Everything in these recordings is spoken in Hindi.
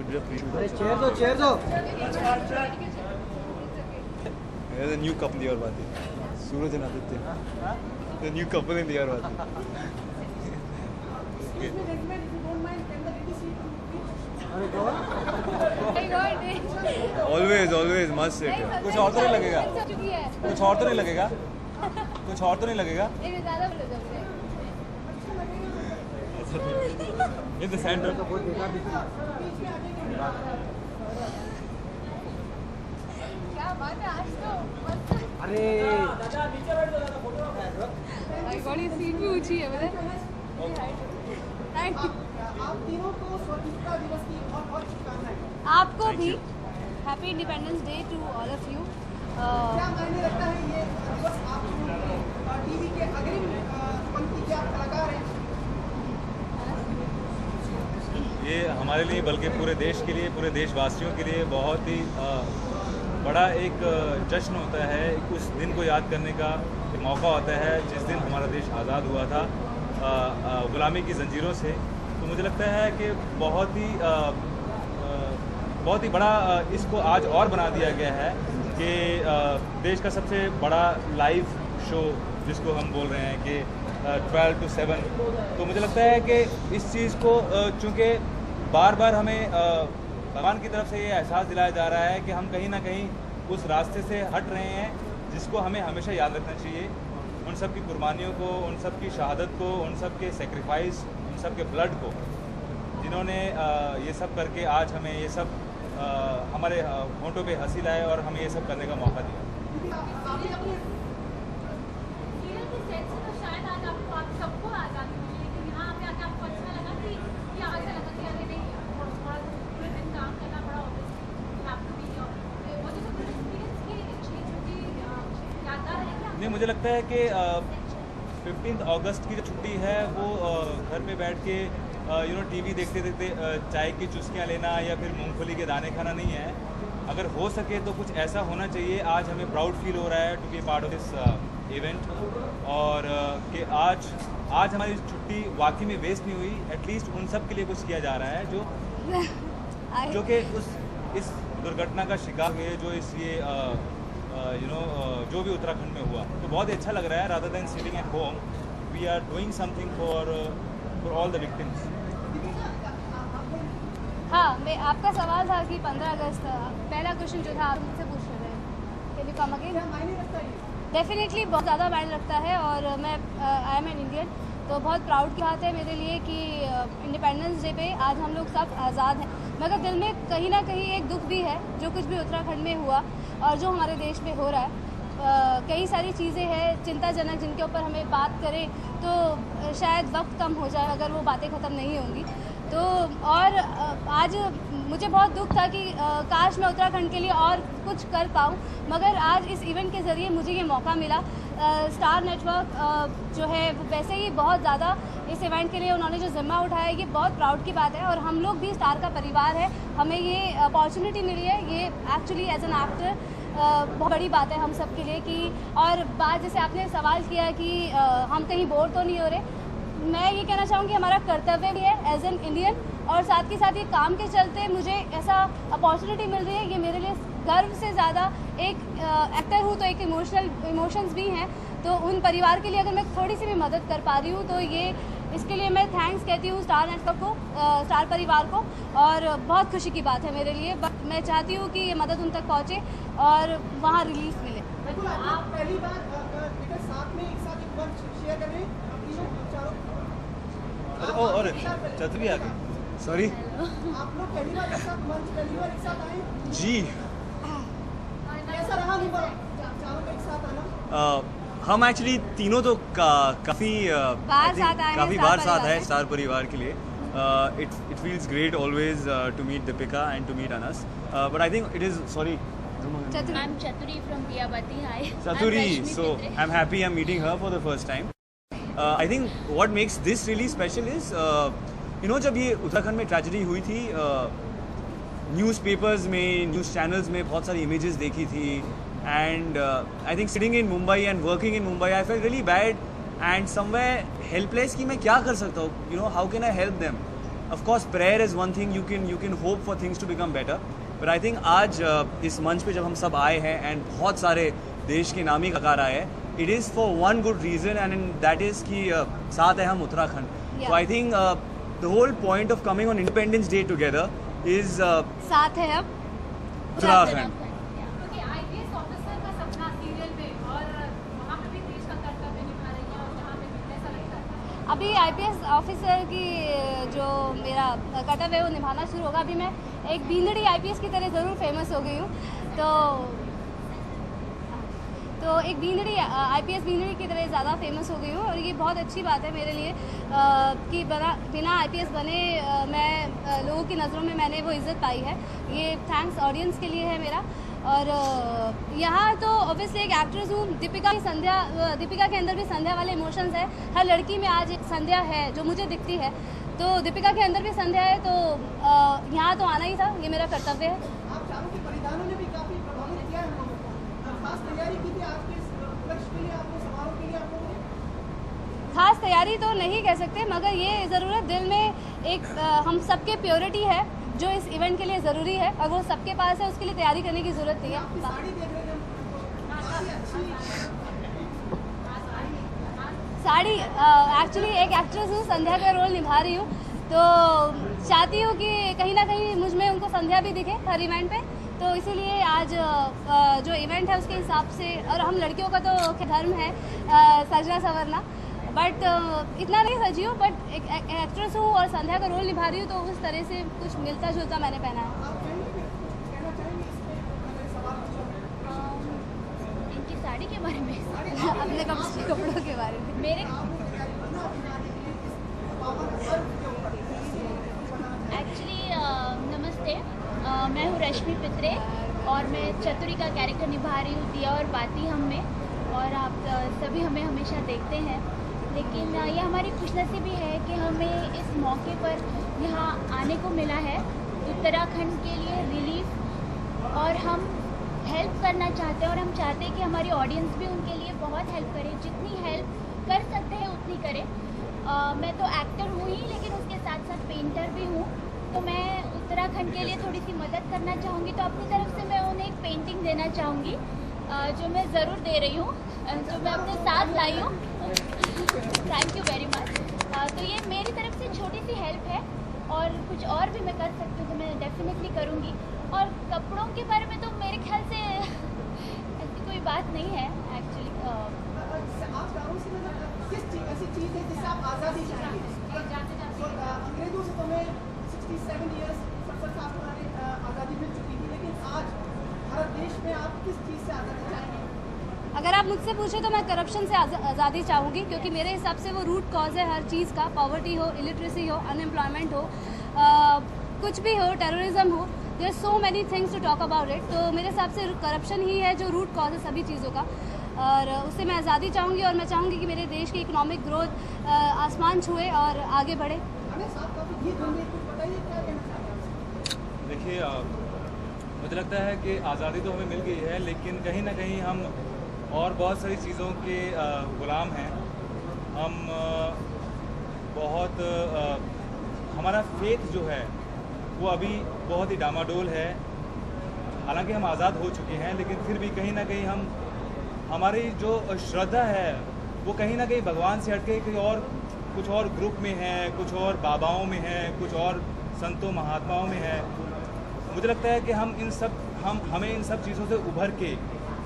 bit of pre-shoot also. Chair दो There's a new couple here, Bati. Suraj and Aditya. The new couple in the air, Bati. Always must sit. कुछ और तो नहीं लगेगा? कुछ और तो नहीं लगेगा? कुछ और तो नहीं लगेगा? In the center. क्या बात है आज तो अरे बड़ी सीट भी ऊंची है मतलब थैंक यू आप तीनों को स्वतंत्रता दिवस की बहुत शुभकामनाएं। आपको भी happy independence day to all of you क्या मायने रखता है ये दिवस आप टीवी के अग्रिम पंक्ति के आप कलाकार हैं? ये हमारे लिए बल्कि पूरे देश के लिए, पूरे देशवासियों के लिए बहुत ही बड़ा एक जश्न होता है। उस दिन को याद करने का एक मौका होता है जिस दिन हमारा देश आज़ाद हुआ था गुलामी की जंजीरों से। तो मुझे लगता है कि बहुत ही बड़ा इसको आज और बना दिया गया है कि देश का सबसे बड़ा लाइव शो जिसको हम बोल रहे हैं कि 12 to 7। तो मुझे लगता है कि इस चीज़ को चूँकि बार बार हमें भगवान की तरफ से ये एहसास दिलाया जा रहा है कि हम कहीं ना कहीं उस रास्ते से हट रहे हैं जिसको हमें हमेशा याद रखना चाहिए। उन सब की कुर्बानियों को, उन सब की शहादत को, उन सब के सेक्रीफाइस, उन सब के ब्लड को, जिन्होंने ये सब करके आज हमें ये सब हमारे होंठों पे हंसी लाए और हमें ये सब करने का मौका दिया। नहीं, मुझे लगता है कि 15 अगस्त की जो छुट्टी है वो घर पे बैठ के टीवी देखते देखते चाय की चुस्कियाँ लेना या फिर मूंगफली के दाने खाना नहीं है। अगर हो सके तो कुछ ऐसा होना चाहिए। आज हमें प्राउड फील हो रहा है to be part of this event और कि आज हमारी छुट्टी वाकई में वेस्ट नहीं हुई। एटलीस्ट उन सब के लिए कुछ किया जा रहा है जो कि इस दुर्घटना का शिकार हुए, जो इस ये जो भी उत्तराखंड में हुआ। तो बहुत ही अच्छा लग रहा है। Rather than sitting at home we are doing something for all the victims. हाँ, मैं आपका सवाल था कि 15 अगस्त पहला क्वेश्चन जो था आप मुझसे पूछ रहे थे, can you come again? Definitely बहुत ज़्यादा मायने रखता है और मैं आई एम एन इंडियन, तो बहुत प्राउड की बात है मेरे लिए कि इंडिपेंडेंस डे पे आज हम लोग सब आज़ाद हैं। मगर दिल में कहीं ना कहीं एक दुख भी है जो कुछ भी उत्तराखंड में हुआ और जो हमारे देश में हो रहा है। कई सारी चीज़ें हैं चिंताजनक जिनके ऊपर हमें बात करें तो शायद वक्त कम हो जाए अगर वो बातें ख़त्म नहीं होंगी। तो और आज मुझे बहुत दुख था कि काश मैं उत्तराखंड के लिए और कुछ कर पाऊँ, मगर आज इस इवेंट के ज़रिए मुझे ये मौका मिला। स्टार नेटवर्क जो है वैसे ही बहुत ज़्यादा इस इवेंट के लिए उन्होंने जो ज़िम्मा उठाया ये बहुत प्राउड की बात है और हम लोग भी स्टार का परिवार है। हमें ये अपॉर्चुनिटी मिली है, ये एक्चुअली एज एन एक्टर बहुत बड़ी बात है हम सब के लिए। कि और बात जैसे आपने सवाल किया कि हम कहीं बोर तो नहीं हो रहे, मैं ये कहना चाहूँगी हमारा कर्तव्य भी है एज एन इंडियन और साथ के साथ ये काम के चलते मुझे ऐसा अपॉर्चुनिटी मिल रही है। ये मेरे लिए गर्व से ज़्यादा एक एक्टर हूँ तो एक इमोशंस भी हैं, तो उन परिवार के लिए अगर मैं थोड़ी सी भी मदद कर पा रही हूँ तो ये इसके लिए मैं थैंक्स कहती हूँ स्टार नेटवर्क को, स्टार परिवार को, और बहुत खुशी की बात है मेरे लिए। मैं चाहती हूँ कि ये मदद उन तक पहुँचे और वहाँ रिलीफ मिले। आप पहली बार साथ में एक साथ एक मंच शेयर कर रहे हैं और चतुरी आ गई, सॉरी। आप लोग पहली बार एक साथ मंच पहली बार एक साथ आए जी, कैसा रहा अनुभव चारों का एक साथ आना? हम एक्चुअली तीनों तो काफ़ी बार साथ आए स्टार परिवार के लिए। It feels great always to meet Deepika and to meet Anas, but I think it is I'm Chaturi from Piyabati. Hi. Chaturi, so I'm happy I'm meeting her for the first time. I think what makes this really special is जब ये उत्तराखंड में ट्रेजेडी हुई थी, न्यूज़पेपर्स में, न्यूज़ चैनल्स में बहुत सारी इमेजेस देखी थी, and I think sitting in Mumbai and working in Mumbai I felt really bad and somewhere helpless कि मैं क्या कर सकता हूँ, how can I help them. Of course prayer is one thing, you can hope for things to become better, but I think आज इस मंच पे जब हम सब आए हैं एंड बहुत सारे देश के नामी कलाकार आए हैं, it is for one good reason and that is कि साथ है हम उत्तराखंड. तो I think the whole point of coming on independence day together is साथ है हम उत्तराखंड. क्योंकि आईपीएस ऑफिसर का सपना सीरियल में और वहाँ पे भी देश का कर्तव्य निभा रही है, और यहाँ पे भी ऐसा लगता है. अभी आईपीएस ऑफिसर की जो मेरा कर्तव्य है वो निभाना शुरू होगा. अभी मैं एक बींदड़ी आईपीएस की तरह ज़रूर फेमस हो गई हूँ. तो एक बींदड़ी आईपीएस बींदड़ी की तरह ज़्यादा फेमस हो गई हूँ, और ये बहुत अच्छी बात है मेरे लिए कि बिना आईपीएस बने मैं लोगों की नज़रों में मैंने वो इज़्ज़त पाई है. ये थैंक्स ऑडियंस के लिए है मेरा. और यहाँ तो ऑब्वियसली एक एक्ट्रेस हूँ. दीपिका के अंदर भी संध्या वाले इमोशंस है. हर लड़की में आज एक संध्या है जो मुझे दिखती है, तो दीपिका के अंदर भी संध्या है. तो यहाँ तो आना ही था, ये मेरा कर्तव्य है. आप चारों के परिधानों ने भी काफी प्रभावित किया है हम लोगों को. खास तैयारी की थी आज के इस उपलक्ष्य के लिए, आपको समारोह के लिए आप लोगों ने? खास तैयारी तो नहीं कह सकते, मगर ये ज़रूर है दिल में एक हम सबके प्योरिटी है जो इस इवेंट के लिए ज़रूरी है, और वो सबके पास है. उसके लिए तैयारी करने की ज़रूरत नहीं आपकी है. साड़ी देख रहे थे हम, काफी अच्छी. साड़ी एक्चुअली एक एक्ट्रेस हूँ, संध्या का रोल निभा रही हूँ, तो चाहती हूँ कि कहीं ना कहीं मुझ में उनको संध्या भी दिखे हर इवेंट पे. तो इसीलिए आज जो इवेंट है उसके हिसाब से, और हम लड़कियों का तो धर्म है सजना संवरना, बट इतना नहीं सजी हूँ, बट एक एक्ट्रेस हूँ और संध्या का रोल निभा रही हूँ, तो उस तरह से कुछ मिलता जुलता मैंने पहना है. आप कहना चाहेंगे इसमें सवाल पूछा? इनकी साड़ी के बारे में अपने कपड़ों के बारे में. मेरे एक्चुअली नमस्ते, मैं हूँ रश्मि पित्रे और मैं चतुरी का कैरेक्टर निभा रही हूँ दिया और बाती हम में. और आप सभी हमें हमेशा देखते हैं, लेकिन ये हमारी खुशनसीबी है कि हमें इस मौके पर यहाँ आने को मिला है उत्तराखंड के लिए रिलीफ. और हम हेल्प करना चाहते हैं, और हम चाहते हैं कि हमारी ऑडियंस भी उनके लिए बहुत हेल्प करे. जितनी हेल्प कर सकते हैं उतनी करें. मैं तो एक्टर हूँ ही, लेकिन उसके साथ साथ पेंटर भी हूँ, तो मैं उत्तराखंड के लिए थोड़ी सी मदद करना चाहूँगी. तो अपनी तरफ से मैं उन्हें एक पेंटिंग देना चाहूँगी, जो मैं ज़रूर दे रही हूँ, जो मैं अपने साथ लाई हूँ. Thank you very much. तो ये मेरी तरफ से छोटी सी हेल्प है, और कुछ और भी मैं कर सकती हूँ तो मैं डेफिनेटली करूँगी. और कपड़ों के बारे में तो मेरे ख्याल से ऐसी कोई बात नहीं है एक्चुअली. आप चारों से किस ऐसी चीज़ है जिससे आप आज़ादी चाहेंगे? अंग्रेजों से तो हमें 67 ईयर्स 67 साल पुरानी आज़ादी मिल चुकी थी, लेकिन आज भारत देश में आप किस चीज़ से आज़ादी चाहेंगे? अगर आप मुझसे पूछे तो मैं करप्शन से आज़ादी चाहूँगी, क्योंकि मेरे हिसाब से वो रूट कॉज है हर चीज़ का. पॉवर्टी हो, इलिटरेसी हो, अनएम्प्लॉयमेंट हो, कुछ भी हो, टेररिज्म हो, there so many things to talk about it. तो मेरे हिसाब से करप्शन ही है जो रूट कॉज है सभी चीज़ों का, और उससे मैं आज़ादी चाहूँगी. और मैं चाहूँगी कि मेरे देश की इकोनॉमिक ग्रोथ आसमान छुए और आगे बढ़े. हमें साथ काफ़ी गीत होंगे, कुछ बताइए क्या कहना चाहते हैं? देखिए, मुझे लगता है कि आज़ादी तो हमें मिल गई है, लेकिन कहीं ना कहीं हम और बहुत सारी चीज़ों के गुलाम हैं. हम बहुत हमारा फेथ जो है वो अभी बहुत ही डामाडोल है. हालांकि हम आज़ाद हो चुके हैं, लेकिन फिर भी कहीं ना कहीं हमारी जो श्रद्धा है वो कहीं ना कहीं भगवान से हटके कुछ और ग्रुप में है, कुछ और बाबाओं में है, कुछ और संतों महात्माओं में है. मुझे लगता है कि हमें इन सब चीज़ों से उभर के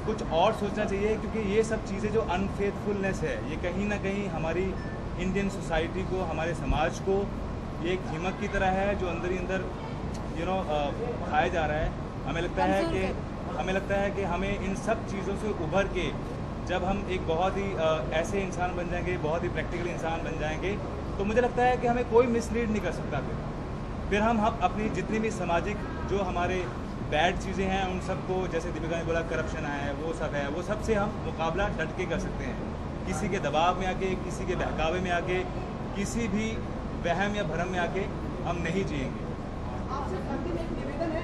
कुछ और सोचना चाहिए, क्योंकि ये सब चीज़ें जो अनफेथफुलनेस है ये कहीं ना कहीं हमारी इंडियन सोसाइटी को, हमारे समाज को ये एक हिमक की तरह है जो अंदर ही अंदर खाया जा रहा है. हमें लगता है कि हमें इन सब चीज़ों से उभर के जब हम एक बहुत ही ऐसे इंसान बन जाएंगे, बहुत ही प्रैक्टिकल इंसान बन जाएंगे, तो मुझे लगता है कि हमें कोई मिसलीड नहीं कर सकता. फिर हम अपनी जितनी भी सामाजिक जो हमारे बैड चीज़ें हैं उन सबको, जैसे दीपिका ने बोला करप्शन है, वो सब से हम मुकाबला डट के कर सकते हैं. किसी के दबाव में आके, किसी के बहकावे में आके, किसी भी वहम या भरम में आके हम नहीं जिएंगे. आपसे अंतिम एक निवेदन है,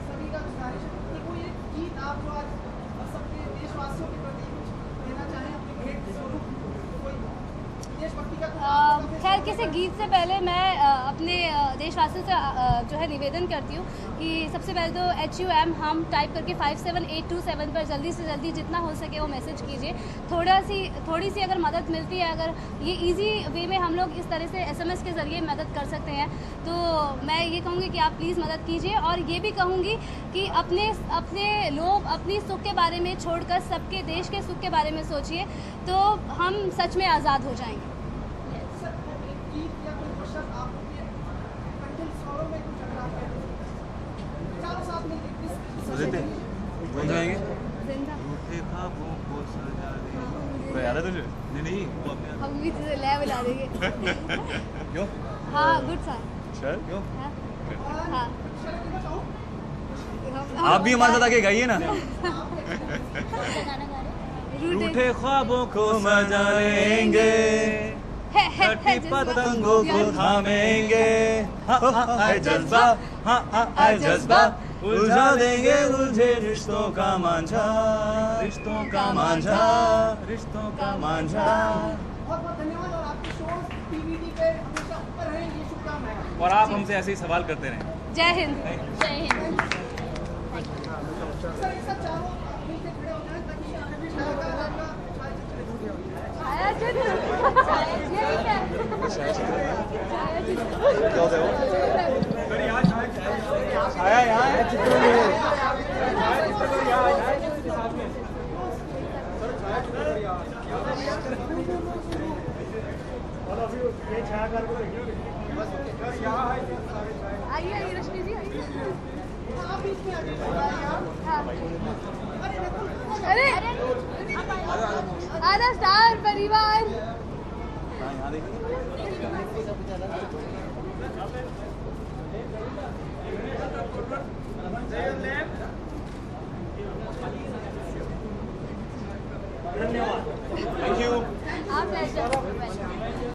सभी का गुजारिश है कि कोई एक गीत आप जो आज सबके देशवासियों के प्रति कुछ देना चाहें, अपने भेंट स्वरूप कोई देशभक्ति का. खैर किसी गीत से पहले मैं अपने देशवासियों से जो है निवेदन करती हूँ कि सबसे पहले तो HUM हम टाइप करके 57827 पर जल्दी से जल्दी जितना हो सके वो मैसेज कीजिए। थोड़ी सी अगर मदद मिलती है, अगर ये इजी वे में हम लोग इस तरह से SMS के ज़रिए मदद कर सकते हैं, तो मैं ये कहूँगी कि आप प्लीज़ मदद कीजिए। और ये भी कहूँगी कि अपने लोग अपनी सुख के बारे में छोड़कर सबके देश के सुख के बारे में सोचिए, तो हम सच में आज़ाद हो जाएंगे। सर, एक गीत या कोई शब्द आपके कंठल स्वरों में कुछ अगर आप कहें तो चारों साथ में कौन जाएंगे? जिंदा कोई याद है तुझे? नहीं वो अपने हम भी तुझे ले बुला देंगे। क्यों हाँ, गुड सर। सर क्यों? हाँ, आप भी हमारे साथ आके गाइए ना। गाना गा रहे रूठे ख्वाबों को सजा लेंगे, छठी पतंगों को थामेंगे, है जज्बा, है जज्बा, उलझा देंगे उलझे रिश्तों का मांझा, रिश्तों का मांझा, रिश्तों का मांझा। बहुत बहुत धन्यवाद और आपके शोज TVD पे हमेशा ऊपर रहें, ये शुभकामनाएं। और आप हमसे ऐसे ही सवाल करते रहें। जय हिंद। जय हिंद। सर, एक साथ चारों मिलके खड़े हो जाएं ताकि कलाकार आपका छायाचित्र यही क्या? आया यहाँ चित्र आइए आइए रश्मि जी आइए। आप बीच में आ जाइए। हाँ। अरे देखो, अरे आधा स्टार परिवार। यहाँ देखिए। धन्यवाद।